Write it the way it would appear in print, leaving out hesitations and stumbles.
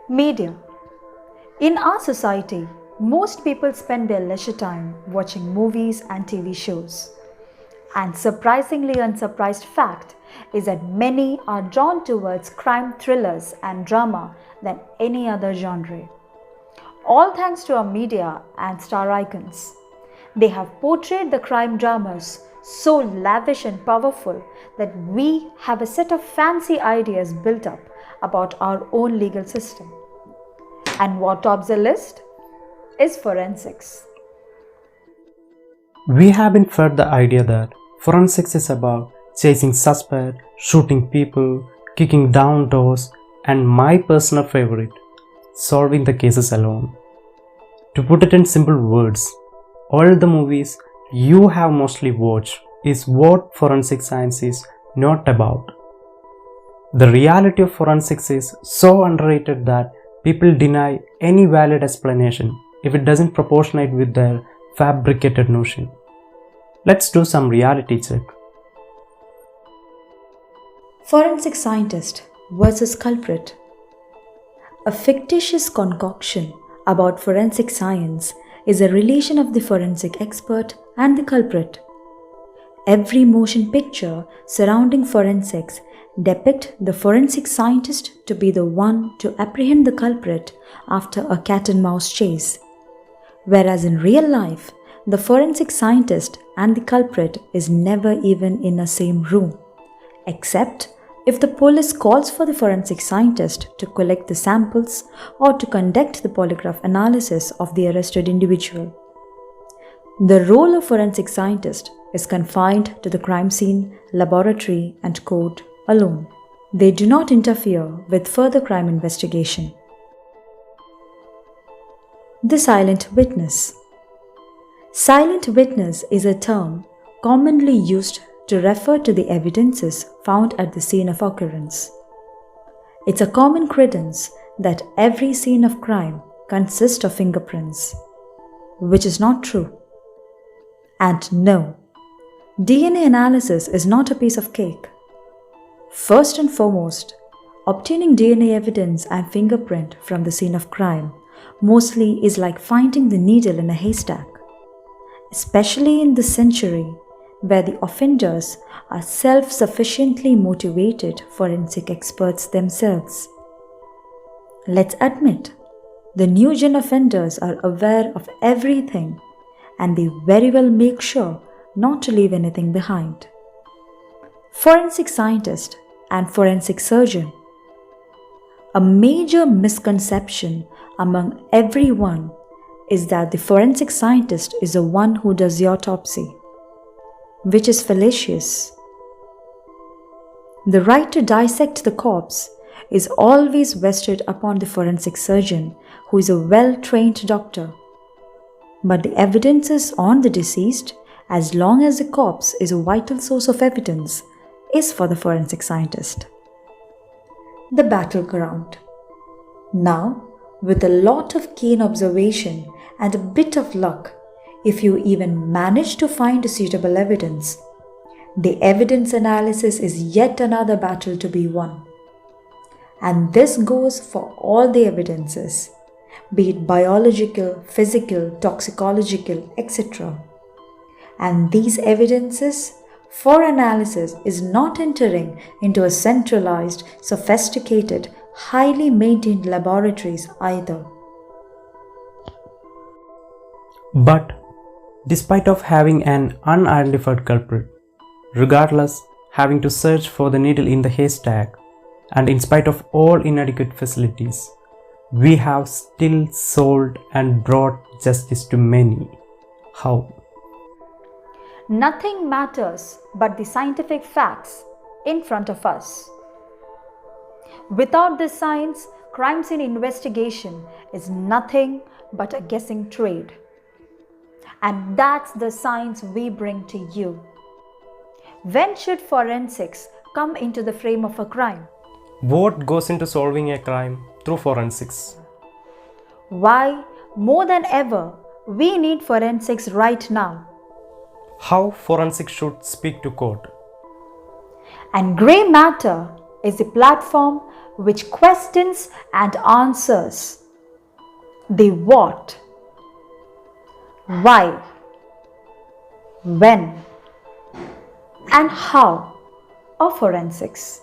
Media. In our society, most people spend their leisure time watching movies and TV shows. And surprisingly unsurprised fact is that many are drawn towards crime thrillers and drama than any other genre. All thanks to our media and star icons. They have portrayed the crime dramas so lavish and powerful that we have a set of fancy ideas built up about our own legal system. And what tops the list is forensics. We have been fed the idea that forensics is about chasing suspects, shooting people, kicking down doors, and my personal favorite, solving the cases alone. To put it in simple words, all the movies you have mostly watched is what forensic science is not about. The reality of forensics is so underrated that people deny any valid explanation if it doesn't proportionate with their fabricated notion. Let's do some reality check. Forensic scientist versus culprit. A fictitious concoction about forensic science is a relation of the forensic expert and the culprit. Every motion picture surrounding forensics depict the forensic scientist to be the one to apprehend the culprit after a cat and mouse chase. Whereas in real life, the forensic scientist and the culprit is never even in a same room, except if the police calls for the forensic scientist to collect the samples or to conduct the polygraph analysis of the arrested individual. The role of forensic scientist is confined to the crime scene, laboratory, and court alone. They do not interfere with further crime investigation. The silent witness. Silent witness is a term commonly used to refer to the evidences found at the scene of occurrence. It's a common credence that every scene of crime consists of fingerprints, which is not true. And no, DNA analysis is not a piece of cake. First and foremost, obtaining DNA evidence and fingerprint from the scene of crime mostly is like finding the needle in a haystack, especially in this century where the offenders are self-sufficiently motivated forensic experts themselves. Let's admit, the new gen offenders are aware of everything and they very well make sure not to leave anything behind. Forensic scientist and forensic surgeon. A major misconception among everyone is that the forensic scientist is the one who does the autopsy, which is fallacious. The right to dissect the corpse is always vested upon the forensic surgeon, who is a well-trained doctor. But the evidences on the deceased, as long as the corpse is a vital source of evidence, is for the forensic scientist. The battleground. Now, with a lot of keen observation and a bit of luck, if you even manage to find suitable evidence, the evidence analysis is yet another battle to be won. And this goes for all the evidences, be it biological, physical, toxicological, etc. And these evidences for analysis is not entering into a centralized, sophisticated, highly maintained laboratories either. But despite of having an unidentified culprit, regardless having to search for the needle in the haystack, and in spite of all inadequate facilities, we have still solved and brought justice to many. How? Nothing matters but the scientific facts in front of us. Without this science, crime scene investigation is nothing but a guessing trade. And that's the science we bring to you. When should forensics come into the frame of a crime? What goes into solving a crime through forensics? Why, more than ever, we need forensics right now. How forensics should speak to court? And grey matter is the platform which questions and answers the what, why, when, and how of forensics.